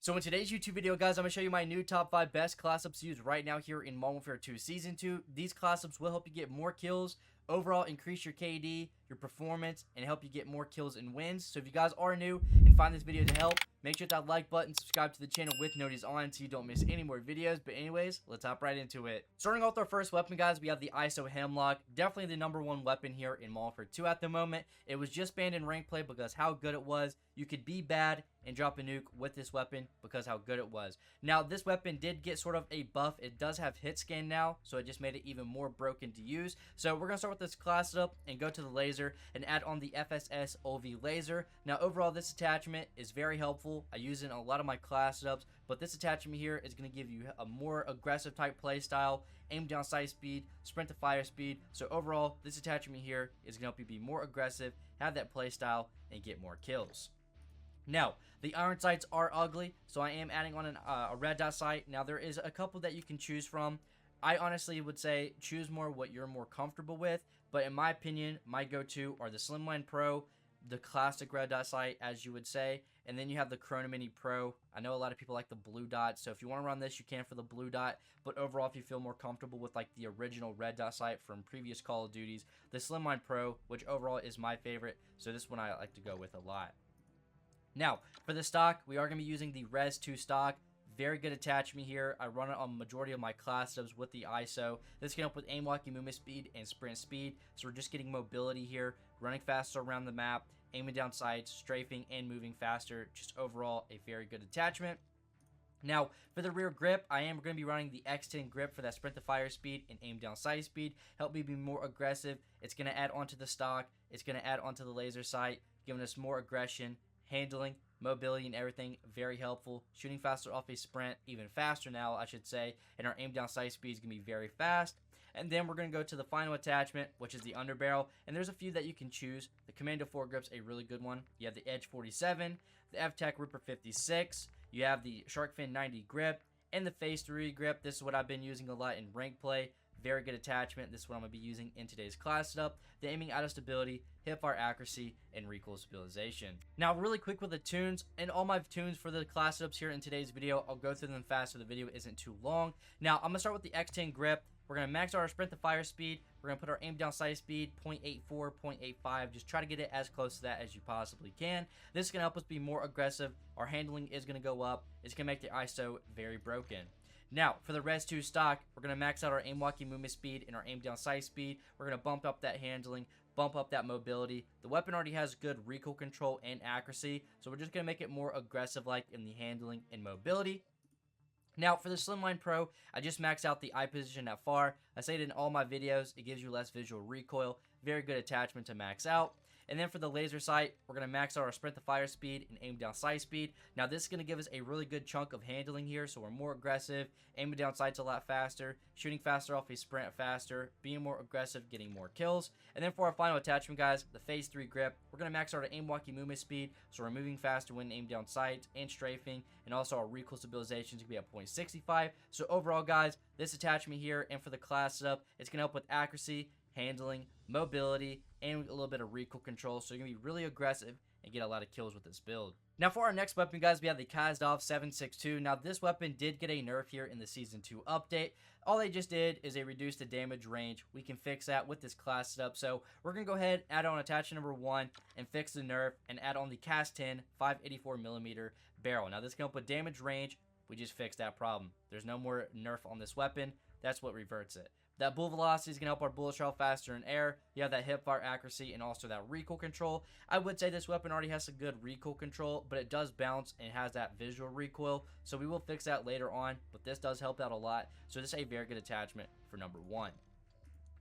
So in today's YouTube video, guys, I'm going to show you my new top 5 best class ups used right now here in Modern Warfare 2 Season 2. These class ups will help you get more kills, overall increase your KD, your performance, and help you get more kills and wins. So if you guys are new and find this video to help, make sure that like button, subscribe to the channel with notifications on so you don't miss any more videos. But anyways, let's hop right into it. Starting off with our first weapon, guys, we have the ISO HEMLOCK. Definitely the #1 weapon here in Modern Warfare 2 at the moment. It was just banned in rank play because how good it was. You could be bad and drop a nuke with this weapon because how good it was. Now, this weapon did get sort of a buff. It does have hit scan now, so it just made it even more broken to use. So we're going to start with this class up and go to the laser and add on the FSS OV laser. Now, overall, this attachment is very helpful. I use it in a lot of my class ups, but this attachment here is going to give you a more aggressive type play style, aim down sight speed, sprint to fire speed. So overall, this attachment here is going to help you be more aggressive, have that play style, and get more kills. Now, the iron sights are ugly, so I am adding on a red dot sight. Now, there is a couple that you can choose from. I honestly would say choose more what you're more comfortable with, but in my opinion, my go-to are the Slimline Pro, the classic red dot sight, as you would say, and then you have the Chrono Mini Pro. I know a lot of people like the blue dot, so if you want to run this, you can for the blue dot, but overall, if you feel more comfortable with like the original red dot sight from previous Call of Duties, the Slimline Pro, which overall is my favorite, so this one I like to go with a lot. Now, for the stock, we are going to be using the Res 2 stock. Very good attachment here. I run it on majority of my class subs with the ISO. This can help with aim locking, movement speed, and sprint speed. So we're just getting mobility here, running faster around the map, aiming down sights, strafing, and moving faster. Just overall, a very good attachment. Now, for the rear grip, I am going to be running the X10 grip for that sprint to fire speed and aim down sight speed. Help me be more aggressive. It's going to add onto the stock. It's going to add onto the laser sight, giving us more aggression, handling, mobility, and everything. Very helpful. Shooting faster off a sprint, even faster now, I should say. And our aim down sight speed is going to be very fast. And then we're going to go to the final attachment, which is the underbarrel. And there's a few that you can choose. The Commando 4 grip's a really good one. You have the Edge 47, the F-Tech Ripper 56. You have the Shark Fin 90 grip, and the Phase 3 grip. This is what I've been using a lot in rank play. Very good attachment. This is what I'm going to be using in today's class setup. The aiming out of stability, hipfire accuracy, and recoil stabilization. Now, really quick with the tunes, and all my tunes for the class setups here in today's video, I'll go through them fast so the video isn't too long. Now, I'm going to start with the X10 grip. We're going to max out our sprint to fire speed. We're going to put our aim down sight speed, 0.84, 0.85. Just try to get it as close to that as you possibly can. This is going to help us be more aggressive. Our handling is going to go up. It's going to make the ISO very broken. Now, for the Res 2 stock, we're going to max out our aim walking movement speed and our aim down sight speed. We're going to bump up that handling, bump up that mobility. The weapon already has good recoil control and accuracy, so we're just going to make it more aggressive like in the handling and mobility. Now, for the Slimline Pro, I just maxed out the eye position at far. I say it in all my videos. It gives you less visual recoil. Very good attachment to max out. And then for the laser sight, we're going to max out our sprint to fire speed and aim down sight speed. Now, this is going to give us a really good chunk of handling here, so we're more aggressive, aiming down sights a lot faster, shooting faster off a sprint faster, being more aggressive, getting more kills. And then for our final attachment, guys, the Phase 3 grip, we're going to max out our aim walking movement speed, so we're moving faster when aim down sight and strafing, and also our recoil stabilization is going to be at 0.65. So overall, guys, this attachment here and for the class setup, it's going to help with accuracy, handling, mobility, and a little bit of recoil control, so you're going to be really aggressive and get a lot of kills with this build. Now for our next weapon, guys, we have the KASTOV 762. Now this weapon did get a nerf here in the Season 2 update. All they just did is they reduced the damage range. We can fix that with this class setup, so we're going to go ahead, add on attachment #1, and fix the nerf, and add on the KAS-10 584mm barrel. Now this can help with damage range. We just fixed that problem. There's no more nerf on this weapon. That's what reverts it. That bullet velocity is going to help our bullet travel faster in air. You have that hip fire accuracy and also that recoil control. I would say this weapon already has some good recoil control, but it does bounce and has that visual recoil. So we will fix that later on, but this does help out a lot. So this is a very good attachment for #1.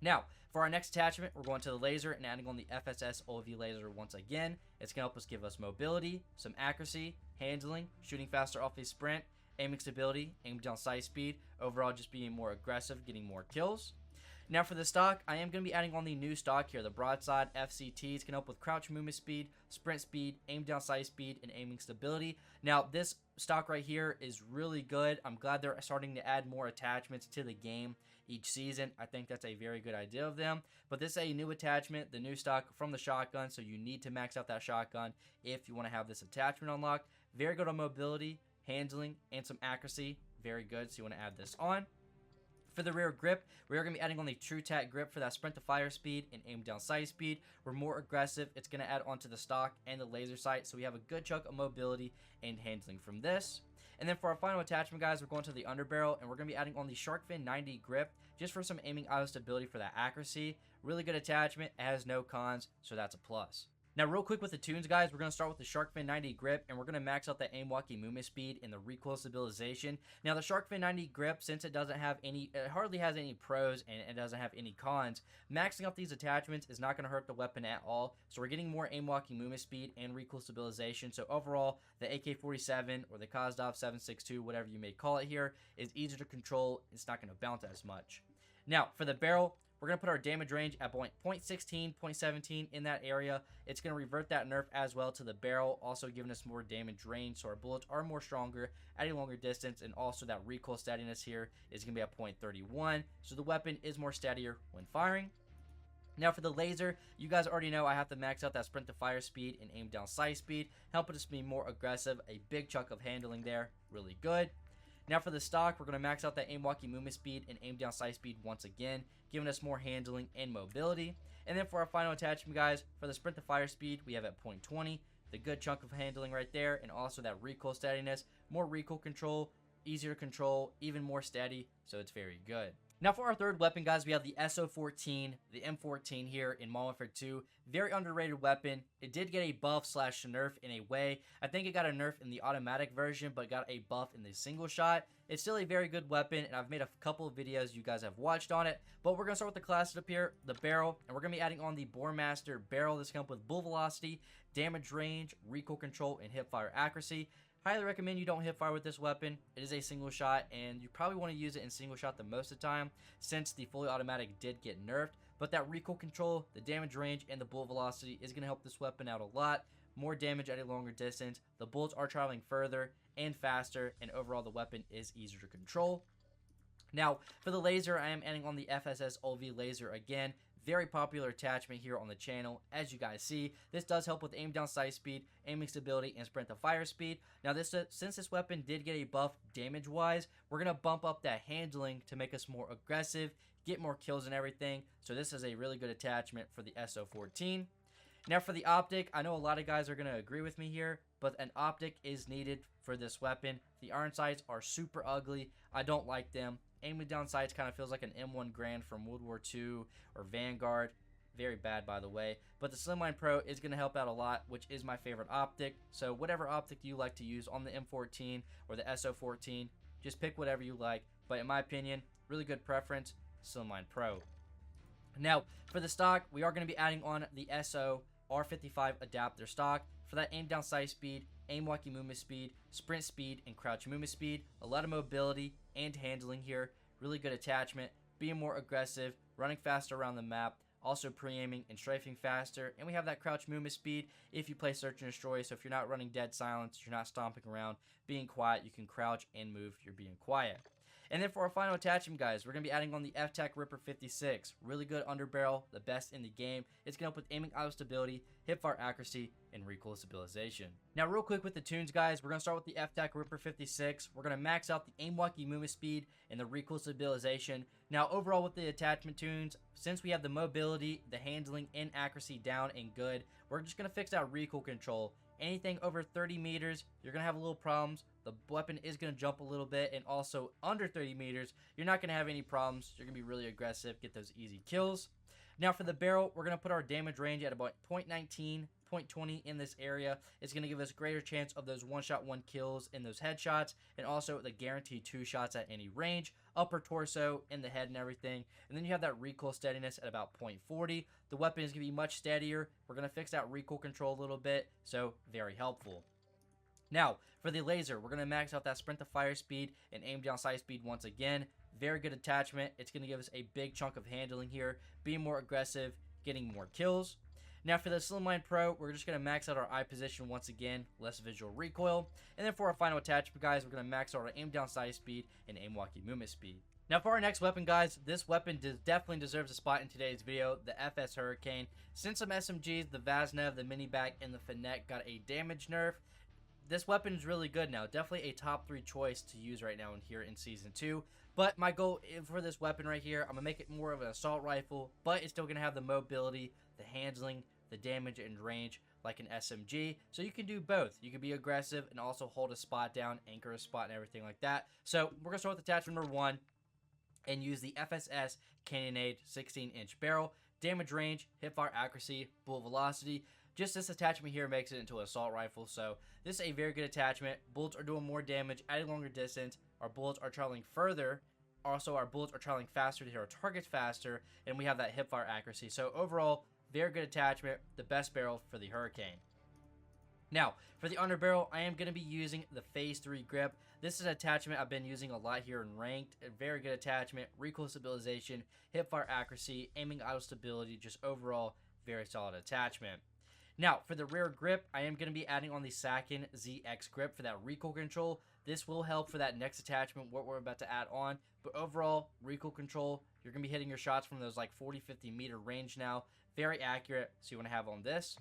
Now, for our next attachment, we're going to the laser and adding on the FSS OV laser once again. It's going to help us give us mobility, some accuracy, handling, shooting faster off a sprint, aiming stability, aim down sight speed, overall just being more aggressive, getting more kills. Now for the stock, I am going to be adding on the new stock here, the broadside FCTs. Can help with crouch movement speed, sprint speed, aim down sight speed, and aiming stability. Now this stock right here is really good. I'm glad they're starting to add more attachments to the game each season. I think that's a very good idea of them. But this is a new attachment, the new stock from the shotgun, so you need to max out that shotgun if you want to have this attachment unlocked. Very good on mobility, handling, and some accuracy. Very good, so you want to add this on. For the rear grip, we are going to be adding on the True Tack grip for that sprint to fire speed and aim down sight speed. We're more aggressive. It's going to add onto the stock and the laser sight, so we have a good chunk of mobility and handling from this. And then for our final attachment, guys, we're going to the underbarrel, and we're going to be adding on the Shark Fin 90 grip just for some aiming idle stability for that accuracy. Really good attachment. It has no cons, so that's a plus. Now, real quick with the tunes, guys, we're going to start with the Shark Fin 90 grip, and we're going to max out the aim walking movement speed and the recoil stabilization. Now, the Shark Fin 90 grip, since it hardly has any pros and it doesn't have any cons, maxing out these attachments is not going to hurt the weapon at all. So we're getting more aim walking movement speed and recoil stabilization. So overall, the AK-47 or the KASTOV 7.62, whatever you may call it here, is easier to control. It's not going to bounce as much. Now, for the barrel, we're going to put our damage range at 0.16, 0.17 in that area. It's going to revert that nerf as well to the barrel, also giving us more damage range, so our bullets are more stronger at a longer distance, and also that recoil steadiness here is going to be at 0.31, so the weapon is more steadier when firing. Now for the laser, you guys already know I have to max out that sprint to fire speed and aim down sight speed, helping us be more aggressive, a big chunk of handling there, really good. Now for the stock, we're going to max out that aim walking movement speed and aim down sight speed once again, giving us more handling and mobility. And then for our final attachment, guys, for the sprint to fire speed, we have at 0.20, the good chunk of handling right there, and also that recoil steadiness, more recoil control, easier to control, even more steady, so it's very good. Now for our third weapon, guys, we have the SO14, the M14 here in Modern Warfare 2. Very underrated weapon. It did get a buff / nerf in a way. I think it got a nerf in the automatic version, but got a buff in the single shot. It's still a very good weapon, and I've made a couple of videos you guys have watched on it. But we're going to start with the class up here, the barrel, and we're going to be adding on the Boremaster barrel. This comes with bull velocity, damage range, recoil control, and hipfire accuracy. Highly recommend you don't hip fire with this weapon. It is a single shot, and you probably want to use it in single shot the most of the time, since the fully automatic did get nerfed. But that recoil control, the damage range, and the bullet velocity is going to help this weapon out a lot. More damage at a longer distance. The bullets are traveling further and faster, and overall the weapon is easier to control. Now, for the laser, I am adding on the FSS OV laser again. Very popular attachment here on the channel. As you guys see, this does help with aim down sight speed, aiming stability, and sprint to fire speed. Now, since this weapon did get a buff damage wise, we're going to bump up that handling to make us more aggressive, get more kills and everything. So this is a really good attachment for the SO14. Now for the optic, I know a lot of guys are going to agree with me here, but an optic is needed for this weapon. The iron sights are super ugly. I don't like them. Aiming down sights kind of feels like an M1 Grand from World War II or Vanguard. Very bad, by the way. But the Slimline Pro is going to help out a lot, which is my favorite optic. So whatever optic you like to use on the M14 or the SO14, just pick whatever you like. But in my opinion, really good preference, Slimline Pro. Now, for the stock, we are going to be adding on the SO R55 adapter stock for that aim down sight speed, aim walking movement speed, sprint speed, and crouch movement speed. A lot of mobility and handling here. Really good attachment, being more aggressive, running faster around the map, also pre-aiming and strafing faster. And we have that crouch movement speed if you play search and destroy. So if you're not running dead silence, you're not stomping around, being quiet, you can crouch and move, you're being quiet. And then for our final attachment, guys, we're going to be adding on the FTAC Ripper 56. Really good underbarrel, the best in the game. It's going to help with aiming idle stability, hipfire accuracy, and recoil stabilization. Now, real quick with the tunes, guys, we're going to start with the FTAC Ripper 56. We're going to max out the aim walking movement speed and the recoil stabilization. Now, overall with the attachment tunes, since we have the mobility, the handling, and accuracy down and good, we're just going to fix out recoil control. Anything over 30 meters, you're going to have a little problems. The weapon is going to jump a little bit, and also under 30 meters, you're not going to have any problems. You're going to be really aggressive, get those easy kills. Now for the barrel, we're going to put our damage range at about 0.19, 0.20 in this area. It's going to give us greater chance of those one-shot, one kills in those headshots, and also the guaranteed 2 shots at any range, upper torso, in the head and everything. And then you have that recoil steadiness at about 0.40. The weapon is going to be much steadier. We're going to fix that recoil control a little bit, so very helpful. Now, for the laser, we're going to max out that sprint to fire speed and aim down sight speed once again. Very good attachment. It's going to give us a big chunk of handling here, being more aggressive, getting more kills. Now for the Slimline Pro, we're just going to max out our eye position once again, less visual recoil. And then for our final attachment, guys, we're going to max out our aim down sight speed and aim walking movement speed. Now for our next weapon, guys, this weapon definitely deserves a spot in today's video, the FS Hurricane. Since some SMGs, the Vaznev, the Miniback, and the Finette got a damage nerf, this weapon is really good now. Definitely a top 3 choice to use right now in here in Season 2. But my goal for this weapon right here, I'm going to make it more of an assault rifle, but it's still going to have the mobility, the handling, the damage, and range like an SMG. So you can do both. You can be aggressive and also hold a spot down, anchor a spot, and everything like that. So we're going to start with attachment number 1 and use the FSS Cannonade 16-inch barrel. Damage range, hipfire accuracy, bullet velocity. Just this attachment here makes it into an assault rifle, so this is a very good attachment. Bullets are doing more damage at a longer distance. Our bullets are traveling further. Also, our bullets are traveling faster to hit our targets faster, and we have that hipfire accuracy. So overall, very good attachment, the best barrel for the Hurricane. Now, for the underbarrel, I am going to be using the Phase 3 grip. This is an attachment I've been using a lot here in Ranked. A very good attachment, recoil stabilization, hipfire accuracy, aiming idle stability, just overall, very solid attachment. Now, for the rear grip, I am going to be adding on the Sakin ZX grip for that recoil control. This will help for that next attachment, what we're about to add on. But overall, recoil control, you're going to be hitting your shots from those like 40-50 meter range now. Very accurate, so you want to have on this.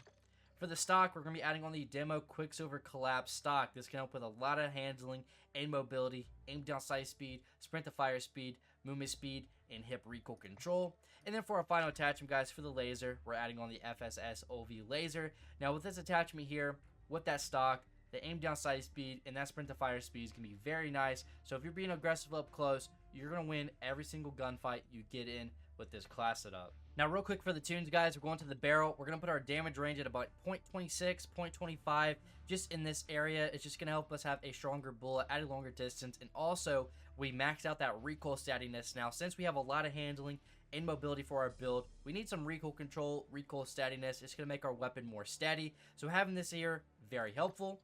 For the stock, we're going to be adding on the Demo Quicksilver Collapse stock. This can help with a lot of handling and mobility, aim down sight speed, sprint to fire speed, movement speed, and hip recoil control. And then for our final attachment, guys, for the laser, we're adding on the FSS OV laser. Now with this attachment here, with that stock, the aim down sight speed and that sprint to fire speed is going to be very nice. So if you're being aggressive up close, you're going to win every single gunfight you get in with this class setup. Now real quick for the tunes, guys, we're going to the barrel. We're going to put our damage range at about 0.26, 0.25, just in this area. It's just going to help us have a stronger bullet at a longer distance. And also, we maxed out that recoil steadiness. Now, since we have a lot of handling and mobility for our build, we need some recoil control, recoil steadiness. It's going to make our weapon more steady. So having this here, very helpful.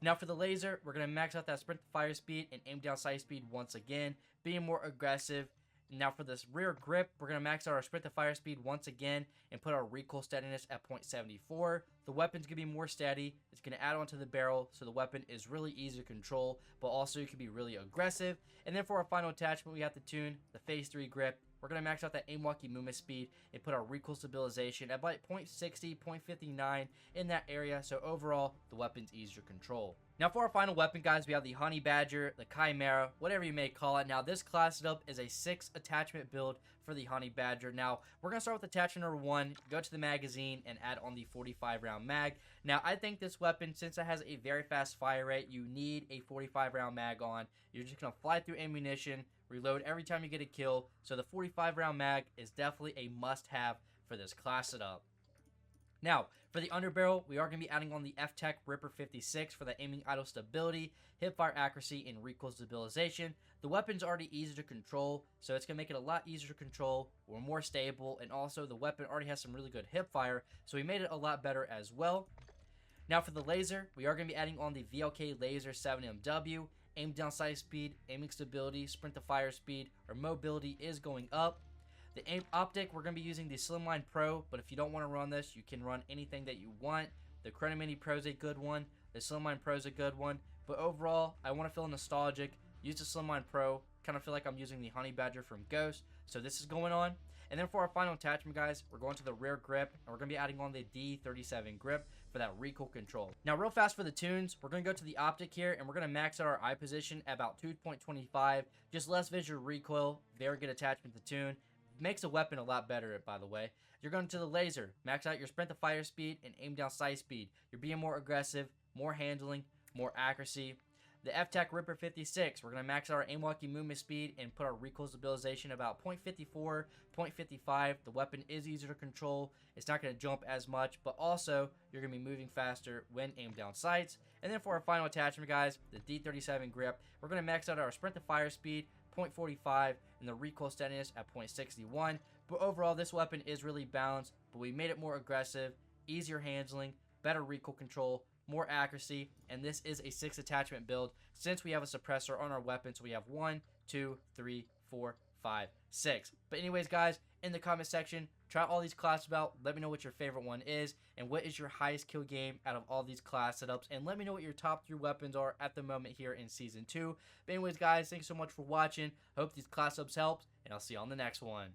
Now for the laser, we're going to max out that sprint to fire speed and aim down sight speed once again, being more aggressive. Now for this rear grip, we're going to max out our sprint to fire speed once again and put our recoil steadiness at 0.74. The weapon's going to be more steady. It's going to add on to the barrel, so the weapon is really easy to control, but also you can be really aggressive. And then for our final attachment, we have to tune the Phase 3 grip. We're going to max out that aim walking movement speed and put our recoil stabilization at about 0.60, 0.59 in that area, so overall, the weapon's easier to control. Now for our final weapon, guys, we have the Honey Badger, the Chimera, whatever you may call it. Now this class setup is a 6 attachment build for the Honey Badger. Now we're going to start with attachment number 1, go to the magazine and add on the 45 round mag. Now I think this weapon, since it has a very fast fire rate, you need a 45 round mag on. You're just going to fly through ammunition, reload every time you get a kill, so the 45 round mag is definitely a must have for this class setup. Now, for the underbarrel, we are going to be adding on the F-Tech Ripper 56 for the aiming idle stability, hipfire accuracy, and recoil stabilization. The weapon's already easier to control, so it's going to make it a lot easier to control. We're more stable, and also the weapon already has some really good hipfire, so we made it a lot better as well. Now for the laser, we are going to be adding on the VLK Laser 7MW. Aim down sight speed, aiming stability, sprint to fire speed, or mobility is going up. The aim optic, we're going to be using the Slimline Pro, but if you don't want to run this, you can run anything that you want. The Chrono Mini Pro is a good one. The Slimline Pro is a good one. But overall, I want to feel nostalgic. Use the Slimline Pro. Kind of feel like I'm using the Honey Badger from Ghost. So this is going on. And then for our final attachment, guys, we're going to the rear grip, and we're going to be adding on the D37 grip for that recoil control. Now, real fast for the tunes, we're going to go to the optic here, and we're going to max out our eye position at about 2.25. Just less visual recoil. Very good attachment to tune. Makes the weapon a lot better, by the way. You're going to the laser. Max out your sprint to fire speed and aim down sight speed. You're being more aggressive, more handling, more accuracy. The F-Tech Ripper 56, we're going to max out our aim walking movement speed and put our recoil stabilization about 0.54, 0.55. The weapon is easier to control. It's not going to jump as much, but also you're going to be moving faster when aimed down sights. And then for our final attachment, guys, the D37 grip, we're going to max out our sprint to fire speed, 0.45, and the recoil steadiness at 0.61. But overall, this weapon is really balanced, but we made it more aggressive, easier handling, better recoil control, more accuracy, and this is a 6 attachment build since we have a suppressor on our weapon. So we have 1, 2, 3, 4, 5, 6. But anyways, guys, in the comment section, try all these classes out. Let me know what your favorite one is and what is your highest kill game out of all these class setups, and let me know what your top 3 weapons are at the moment here in season 2. But anyways, guys, thanks so much for watching. I hope these class setups helped, and I'll see you on the next one.